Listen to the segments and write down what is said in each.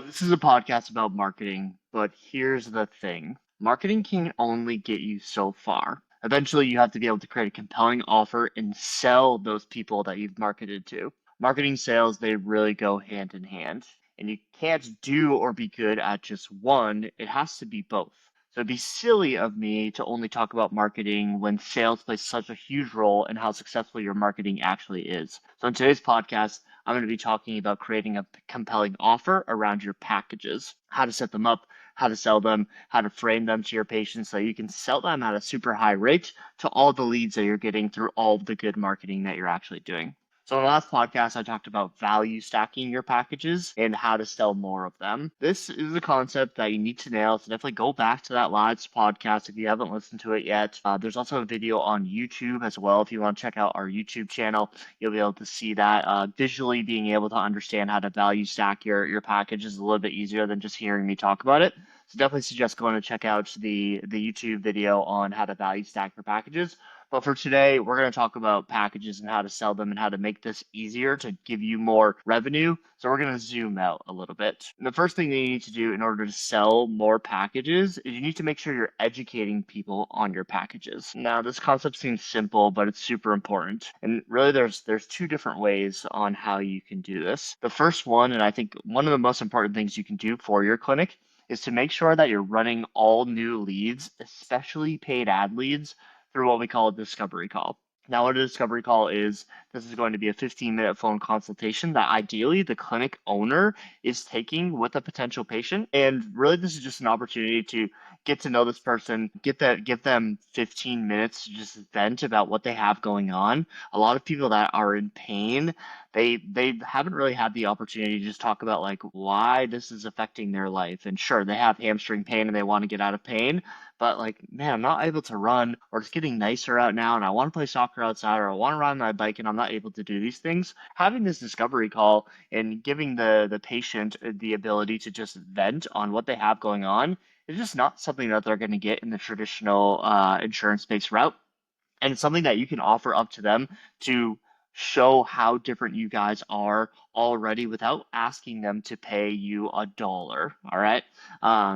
This is a podcast about marketing, but here's the thing. Marketing can only get you so far. Eventually, you have to be able to create a compelling offer and sell those people that you've marketed to. Marketing sales, they really go hand in hand. And you can't do or be good at just one, it has to be both. So it'd be silly of me to only talk about marketing when sales plays such a huge role in how successful your marketing actually is. So in today's podcast, I'm going to be talking about creating a compelling offer around your packages, how to set them up, how to sell them, how to frame them to your patients so you can sell them at a super high rate to all the leads that you're getting through all of the good marketing that you're actually doing. So in the last podcast, I talked about value stacking your packages and how to sell more of them. This is a concept that you need to nail. So definitely go back to that last podcast if you haven't listened to it yet. There's also a video on YouTube as well. If you want to check out our YouTube channel, you'll be able to see that visually being able to understand how to value stack your package is a little bit easier than just hearing me talk about it. So definitely suggest going to check out the YouTube video on how to value stack your packages. But for today, we're going to talk about packages and how to sell them and how to make this easier to give you more revenue. So we're going to zoom out a little bit. And the first thing that you need to do in order to sell more packages is you need to make sure you're educating people on your packages. Now, this concept seems simple, but it's super important. And really, there's two different ways on how you can do this. The first one, and I think one of the most important things you can do for your clinic, is to make sure that you're running all new leads, especially paid ad leads, through what we call a discovery call. Now, what a discovery call is, this is going to be a 15-minute phone consultation that ideally the clinic owner is taking with a potential patient. And really, this is just an opportunity to get to know this person, give them 15 minutes to just vent about what they have going on. A lot of people that are in pain, they haven't really had the opportunity to just talk about like why this is affecting their life. And sure, they have hamstring pain and they want to get out of pain, but like, man, I'm not able to run, or it's getting nicer out now and I want to play soccer outside, or I want to ride my bike and I'm not able to do these things. Having this discovery call and giving the patient the ability to just vent on what they have going on is just not something that they're going to get in the traditional insurance-based route. And it's something that you can offer up to them to show how different you guys are already without asking them to pay you a dollar. All right.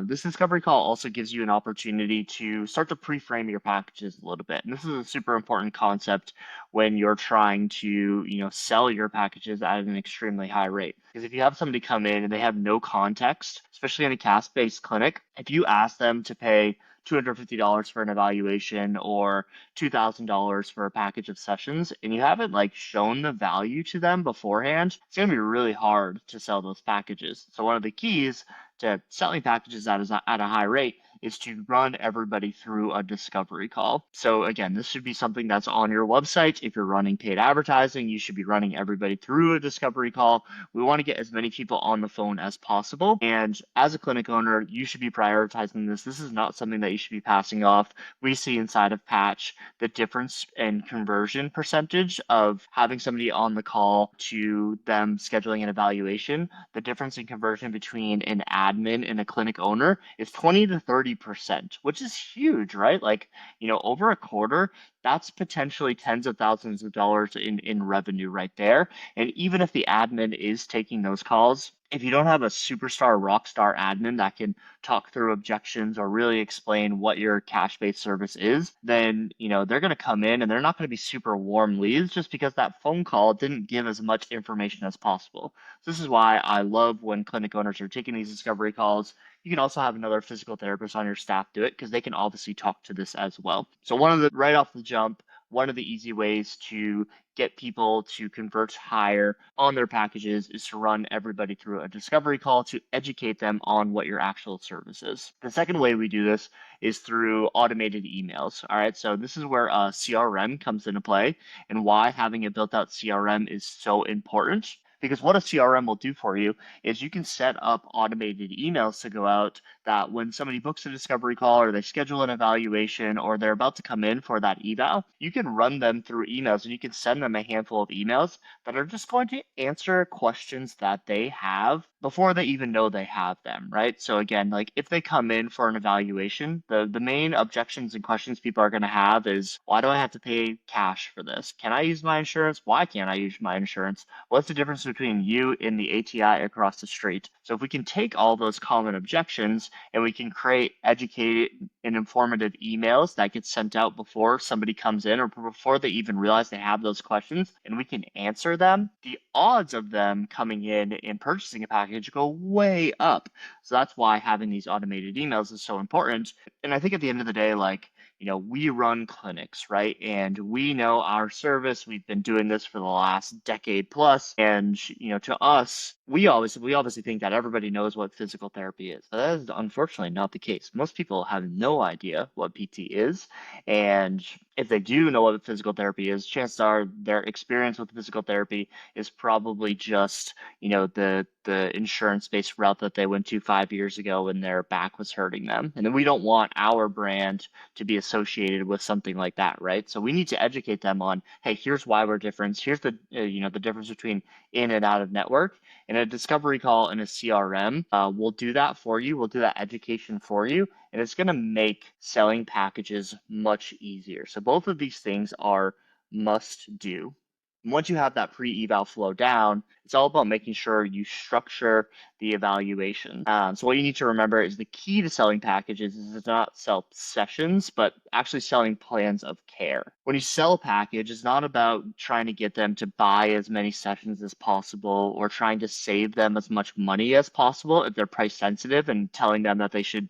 This discovery call also gives you an opportunity to start to pre-frame your packages a little bit. And this is a super important concept when you're trying to, sell your packages at an extremely high rate. Because if you have somebody come in and they have no context, especially in a cash-based clinic, if you ask them to pay $250 for an evaluation or $2,000 for a package of sessions and you haven't like shown the value to them beforehand, it's going to be really hard to sell those packages. So one of the keys to selling packages at a high rate is to run everybody through a discovery call. So again, this should be something that's on your website. If you're running paid advertising, you should be running everybody through a discovery call. We want to get as many people on the phone as possible. And as a clinic owner, you should be prioritizing this. This is not something that you should be passing off. We see inside of Patch the difference in conversion percentage of having somebody on the call to them scheduling an evaluation. The difference in conversion between an admin and a clinic owner is 20 to 30%, which is huge, right? Like, over a quarter, that's potentially tens of thousands of dollars in revenue right there. And even if the admin is taking those calls, if you don't have a superstar rock star admin that can talk through objections or really explain what your cash-based service is, then they're going to come in and they're not going to be super warm leads just because that phone call didn't give as much information as possible. So this is why I love when clinic owners are taking these discovery calls. You can also have another physical therapist on your staff do it because they can obviously talk to this as well. So right off the jump, one of the easy ways to get people to convert higher on their packages is to run everybody through a discovery call to educate them on what your actual service is. The second way we do this is through automated emails. All right, so this is where CRM comes into play and why having a built out CRM is so important. Because what a CRM will do for you is you can set up automated emails to go out that when somebody books a discovery call or they schedule an evaluation or they're about to come in for that eval, you can run them through emails and you can send them a handful of emails that are just going to answer questions that they have before they even know they have them, right? So again, like if they come in for an evaluation, the main objections and questions people are going to have is, why do I have to pay cash for this? Can I use my insurance? Why can't I use my insurance? What's the difference between you and the ATI across the street. So if we can take all those common objections and we can create educated and informative emails that get sent out before somebody comes in or before they even realize they have those questions, and we can answer them, the odds of them coming in and purchasing a package go way up. So that's why having these automated emails is so important. And I think at the end of the day, like, we run clinics, right? And we know our service. We've been doing this for the last decade plus. And, to us, we obviously think that everybody knows what physical therapy is. But that is unfortunately not the case. Most people have no idea what PT is. And if they do know what physical therapy is, chances are their experience with physical therapy is probably just, the insurance-based route that they went to 5 years ago when their back was hurting them. And then we don't want our brand to be associated with something like that, right? So we need to educate them on, hey, here's why we're different. Here's the difference between in and out of network. And a discovery call and a CRM will do that for you. We'll do that education for you, and it's going to make selling packages much easier. So both of these things are must do. Once you have that pre-eval flow down, it's all about making sure you structure the evaluation. So what you need to remember is the key to selling packages is to not sell sessions, but actually selling plans of care. When you sell a package, it's not about trying to get them to buy as many sessions as possible or trying to save them as much money as possible if they're price sensitive and telling them that they should,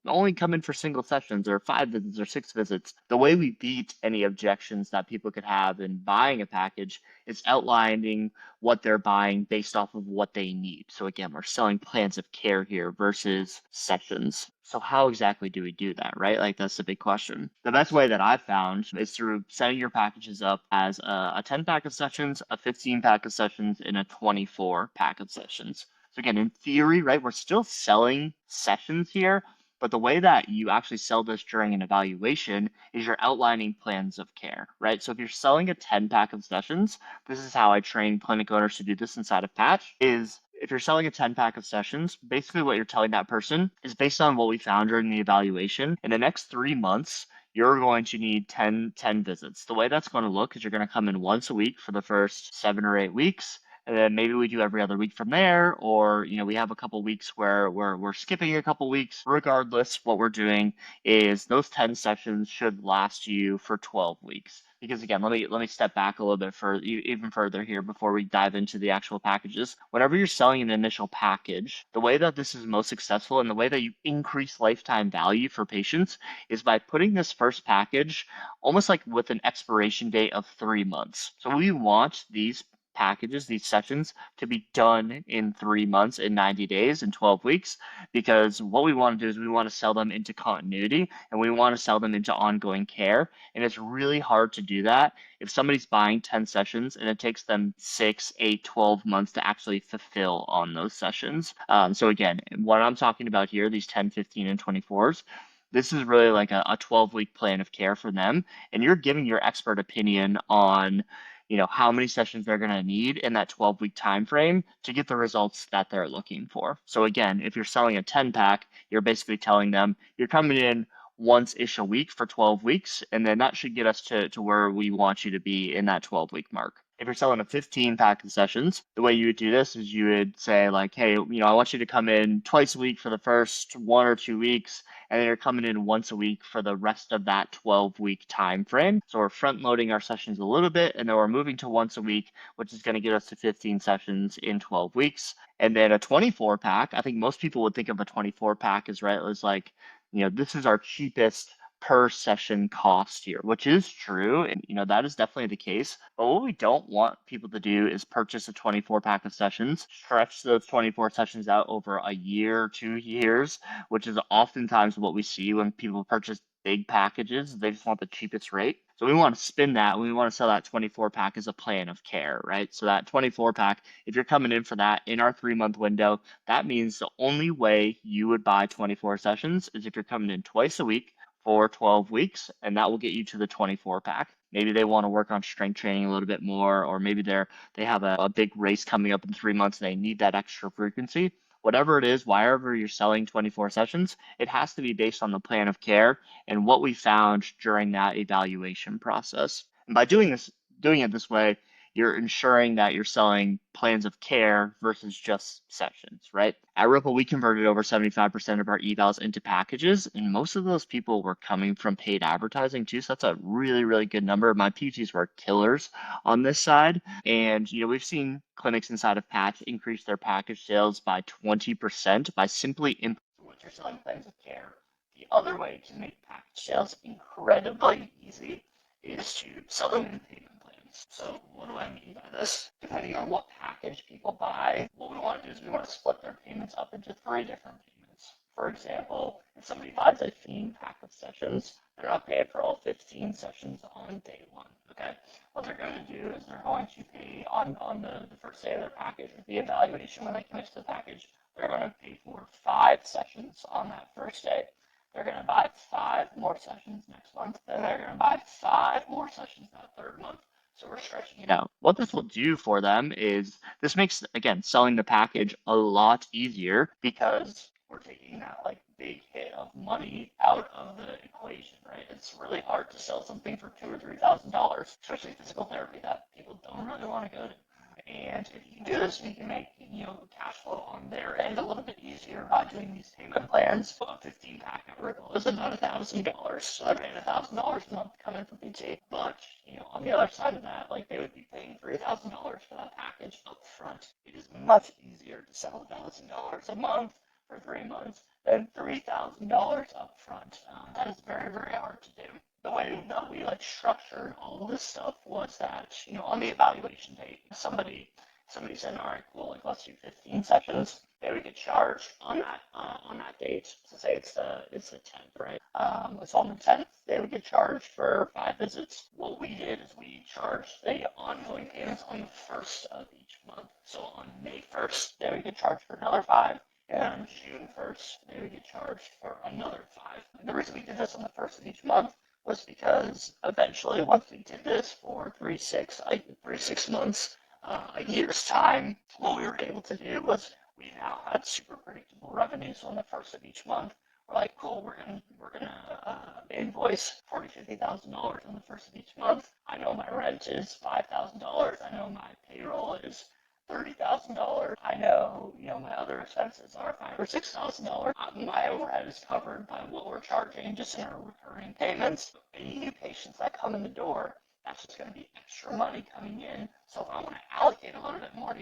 only come in for single sessions or 5 visits or 6 visits. The way we beat any objections that people could have in buying a package is outlining what they're buying based off of what they need. So again, we're selling plans of care here versus sessions. So how exactly do we do that, right? Like that's the big question. The best way that I've found is through setting your packages up as a 10 pack of sessions, a 15 pack of sessions, and a 24 pack of sessions. So again, in theory, right, we're still selling sessions here, but the way that you actually sell this during an evaluation is you're outlining plans of care, right? So if you're selling a 10 pack of sessions, this is how I train clinic owners to do this inside of Patch, is if you're selling a 10 pack of sessions, basically what you're telling that person is based on what we found during the evaluation, in the next 3 months, you're going to need 10 visits. The way that's going to look is you're going to come in once a week for the first 7 or 8 weeks. And then maybe we do every other week from there, or we have a couple weeks where we're skipping a couple weeks. Regardless, what we're doing is those 10 sessions should last you for 12 weeks. Because again, let me step back a little bit further, even further here before we dive into the actual packages. Whenever you're selling an initial package, the way that this is most successful and the way that you increase lifetime value for patients is by putting this first package almost like with an expiration date of 3 months. So we want these packages, these sessions, to be done in 3 months, in 90 days, in 12 weeks, because what we want to do is we want to sell them into continuity and we want to sell them into ongoing care. And it's really hard to do that if somebody's buying 10 sessions and it takes them 6, 8, 12 months to actually fulfill on those sessions. So again, what I'm talking about here, these 10, 15, and 24s, this is really like a 12-week plan of care for them. And you're giving your expert opinion on how many sessions they're going to need in that 12-week time frame to get the results that they're looking for. So again, if you're selling a 10 pack, you're basically telling them you're coming in once-ish a week for 12 weeks, and then that should get us to where we want you to be in that 12-week mark. If you're selling a 15 pack of sessions, the way you would do this is you would say like, hey, I want you to come in twice a week for the first 1 or 2 weeks, and then you're coming in once a week for the rest of that 12-week time frame. So we're front loading our sessions a little bit, and then we're moving to once a week, which is going to get us to 15 sessions in 12 weeks. And then a 24 pack, I think most people would think of a 24 pack as right, as like, this is our cheapest per session cost here, which is true. And, that is definitely the case. But what we don't want people to do is purchase a 24 pack of sessions, stretch those 24 sessions out over a year, 2 years, which is oftentimes what we see when people purchase big packages. They just want the cheapest rate. So we want to spin that. We want to sell that 24 pack as a plan of care, right? So that 24 pack, if you're coming in for that in our 3-month window, that means the only way you would buy 24 sessions is if you're coming in twice a week for 12 weeks, and that will get you to the 24 pack. Maybe they want to work on strength training a little bit more, or maybe they have a big race coming up in 3 months and they need that extra frequency. Whatever it is, wherever you're selling 24 sessions, it has to be based on the plan of care and what we found during that evaluation process. And by doing it this way, you're ensuring that you're selling plans of care versus just sessions, right? At Ripple, we converted over 75% of our evals into packages, and most of those people were coming from paid advertising too. So that's a really, really good number. My PTs were killers on this side. And, we've seen clinics inside of Patch increase their package sales by 20% by simply implementing what you're selling plans of care. The other way to make package sales incredibly easy is to sell them in payment plans. So what do I mean by this? Depending on what package people buy, what we want to do is we want to split their payments up into 3 different payments. For example, if somebody buys a 15 pack of sessions, they're not paying for all 15 sessions on day 1. Okay, what they're going to do is they're going to pay on the first day of their package with the evaluation when they commit to the package. They're going to pay for 5 sessions on that first day. They're going to buy 5 more sessions next month. Then they're going to buy 5 more sessions that third month. So we're stretching it out. What this will do for them is this makes, again, selling the package a lot easier because we're taking that big hit of money out of the equation, right? It's really hard to sell something for $2,000 or $3,000, especially physical therapy that people don't really want to go to. And if you can do this, you can make cash flow on their end a little bit easier by doing these payment plans. A 15 pack at Ripple is about $1,000, so they're paying $1,000 a month coming from PT. But on the other side of that, they would be paying $3,000 for that package up front. It is much easier to sell $1,000 a month for 3 months than $3,000 up front. That is very, very hard to do. The way that we structured all this stuff was that on the evaluation date, somebody said, all right, cool, let's do 15 sessions. They would get charged on that date. So say it's the 10th, right? It's on the 10th. They would get charged for 5 visits. What we did is we charged the ongoing payments on the 1st of each month. So on May 1st, they would get charged for another 5. And on June 1st, they would get charged for another 5. The reason we did this on the 1st of each month was because eventually, once we did this for 3-6 months, a year's time, what we were able to do was we now had super predictable revenues on the 1st of each month. We're like, cool, we're gonna invoice $40,000-$50,000 on the 1st of each month. I know my rent is $5,000. I know my payroll is $30,000. I know, my other expenses are $5,000 or $6,000. My overhead is covered by what we're charging just in our recurring payments. Any new patients that come in the door, that's just going to be extra money coming in. So if I want to allocate a little bit more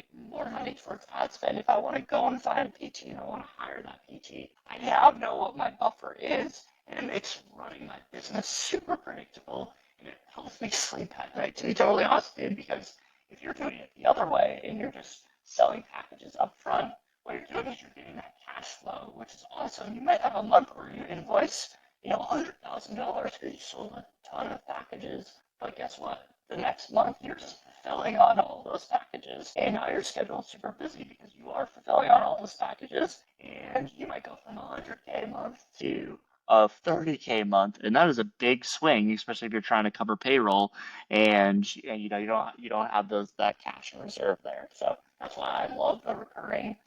money towards ad spend, if I want to go and find a PT and I want to hire that PT, I now know what my buffer is, and it makes running my business super predictable, and it helps me sleep at night, to be totally honest with you, because if you're doing it the other way and you're just selling packages up front, what you're doing is you're getting that cash flow, which is awesome. You might have a month where you invoice, $100,000 because you sold a ton of packages, but guess what? The next month you're just fulfilling on all those packages, and now your schedule is super busy because you are fulfilling on all those packages, and you might go from 100K a month to a 30K a month, and that is a big swing, especially if you're trying to cover payroll, and you don't have that cash in reserve there. So that's why I love the recurring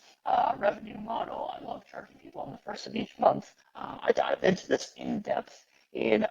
revenue model. I love charging people on the 1st of each month. I dive into this in depth in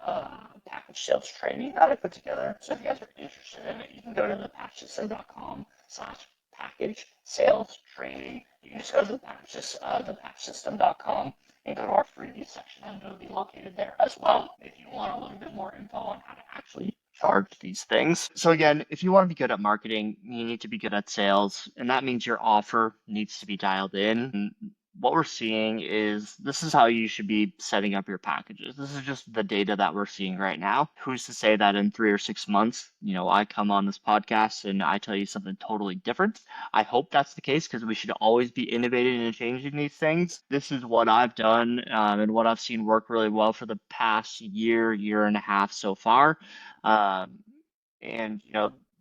package sales training that I put together. So if you guys are interested in it, you can go to thepatchsystem.com/package sales training. You can just go to thepatchsystem.com and go to our freebie section, and it'll be located there as well if you want a little bit more info on how to actually charge these things. So again, if you want to be good at marketing, you need to be good at sales, and that means your offer needs to be dialed in. And what we're seeing is this is how you should be setting up your packages. This is just the data that we're seeing right now. Who's to say that in 3 or 6 months, I come on this podcast and I tell you something totally different. I hope that's the case because we should always be innovating and changing these things. This is what I've done and what I've seen work really well for the past year and a half so far. And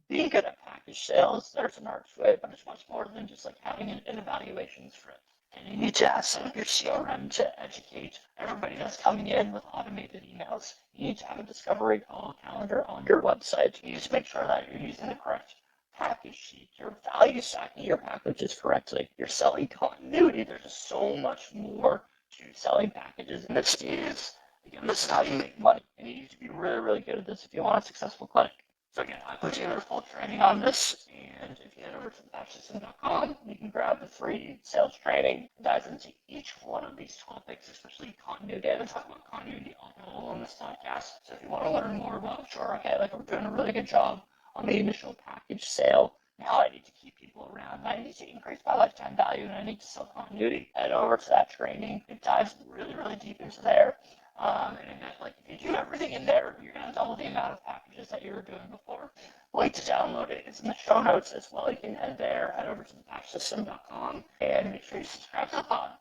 being good at package sales, there's an art to it, but it's much more than just having an evaluation script. And you need to set up your CRM to educate everybody that's coming in with automated emails. You need to have a discovery call calendar on your website. You need to make sure that you're using the correct package sheet. You're value stacking your packages correctly. You're selling continuity. There's just so much more to selling packages. And this is how you make money. And you need to be really, really good at this if you want a successful clinic. So again, I put together full training on this, and if you head over to thebatchsystem.com, you can grab the free sales training. It dives into each one of these topics, especially continuity. I've been talking about continuity all on this podcast. So if you want to learn more about, sure, okay, like we're doing a really good job on the initial package sale. Now I need to keep people around. I need to increase my lifetime value, and I need to sell continuity. Head over to that training. It dives really, really deep into there. And like if you do everything in there, you're gonna double the amount of packages that you were doing before. Link to download it is in the show notes as well. You can head there, head over to thebatchsystem.com, and make sure you subscribe to the pod.